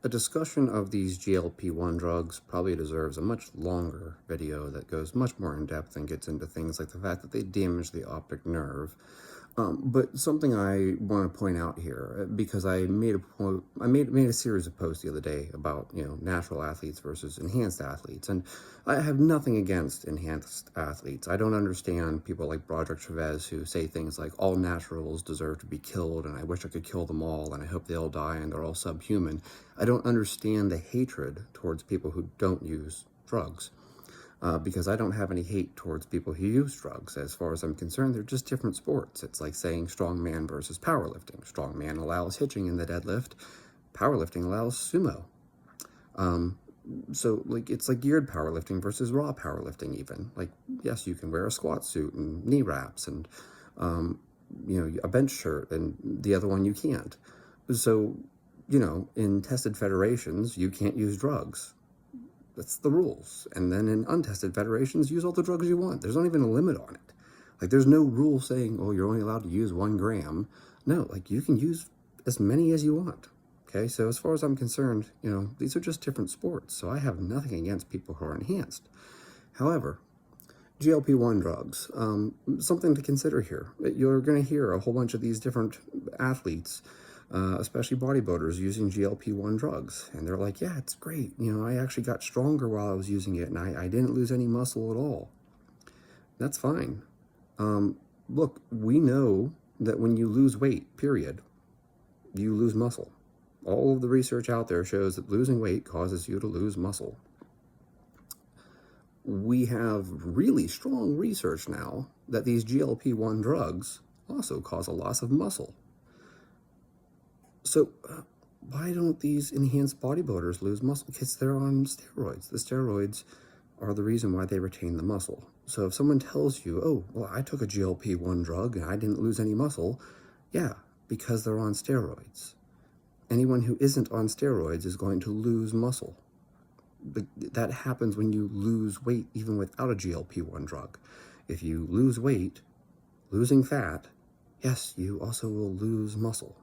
a discussion of these GLP-1 drugs probably deserves a much longer video that goes much more in depth and gets into things like the fact that they damage the optic nerve. But something I want to point out here, because I made a series of posts the other day about, natural athletes versus enhanced athletes, and I have nothing against enhanced athletes. I don't understand people like Broderick Chavez who say things like all naturals deserve to be killed, and I wish I could kill them all, and I hope they all die and they're all subhuman. I don't understand the hatred towards people who don't use drugs. Because I don't have any hate towards people who use drugs. As far as I'm concerned, they're just different sports. It's like saying strongman versus powerlifting. Strongman allows hitching in the deadlift. Powerlifting allows sumo. So it's like geared powerlifting versus raw powerlifting even. Like, yes, you can wear a squat suit and knee wraps and, a bench shirt, and the other one you can't. So, in tested federations, you can't use drugs. That's the rules. And then in untested federations, use all the drugs you want. There's not even a limit on it. Like, there's no rule saying, oh, you're only allowed to use 1 gram. No, you can use as many as you want. Okay, so as far as I'm concerned, these are just different sports. So I have nothing against people who are enhanced. However, GLP-1 drugs, something to consider here. You're going to hear a whole bunch of these different athletes, especially bodybuilders, using GLP-1 drugs. And they're like, yeah, it's great. I actually got stronger while I was using it, and I didn't lose any muscle at all. That's fine. Look, we know that when you lose weight, period, you lose muscle. All of the research out there shows that losing weight causes you to lose muscle. We have really strong research now that these GLP-1 drugs also cause a loss of muscle. So why don't these enhanced bodybuilders lose muscle? Because they're on steroids. The steroids are the reason why they retain the muscle. So if someone tells you, oh, well, I took a GLP-1 drug and I didn't lose any muscle, yeah, because they're on steroids. Anyone who isn't on steroids is going to lose muscle. But that happens when you lose weight even without a GLP-1 drug. If you lose weight, losing fat, yes, you also will lose muscle.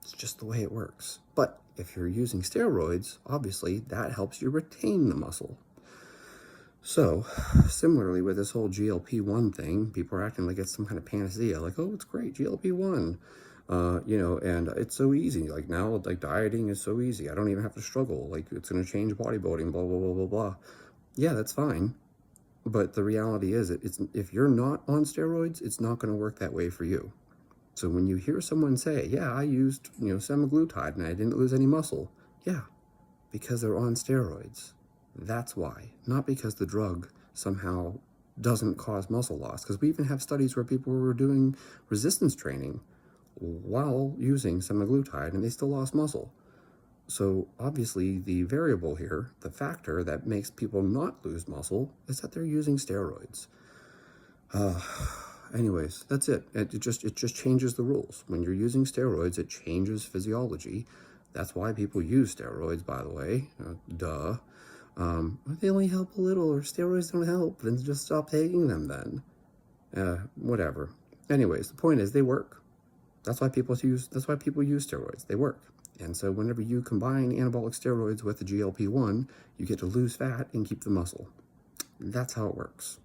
It's just the way it works. But if you're using steroids, obviously that helps you retain the muscle. So, similarly with this whole GLP-1 thing, people are acting like it's some kind of panacea, like, oh, it's great, GLP-1. And it's so easy. Like now, dieting is so easy. I don't even have to struggle. It's going to change bodybuilding, blah, blah, blah, blah, blah. Yeah, that's fine. But the reality is, if you're not on steroids, it's not going to work that way for you. So when you hear someone say, yeah, I used, semaglutide and I didn't lose any muscle. Yeah, because they're on steroids. That's why. Not because the drug somehow doesn't cause muscle loss. Because we even have studies where people were doing resistance training while using semaglutide and they still lost muscle. So obviously the variable here, the factor that makes people not lose muscle, is that they're using steroids. Anyways, that's it. It just changes the rules. When you're using steroids, it changes physiology. That's why people use steroids, by the way. Duh. They only help a little, or steroids don't help, then just stop taking them then. Whatever. Anyways, the point is they work. That's why people use steroids. They work. And so whenever you combine anabolic steroids with the GLP-1, you get to lose fat and keep the muscle. That's how it works.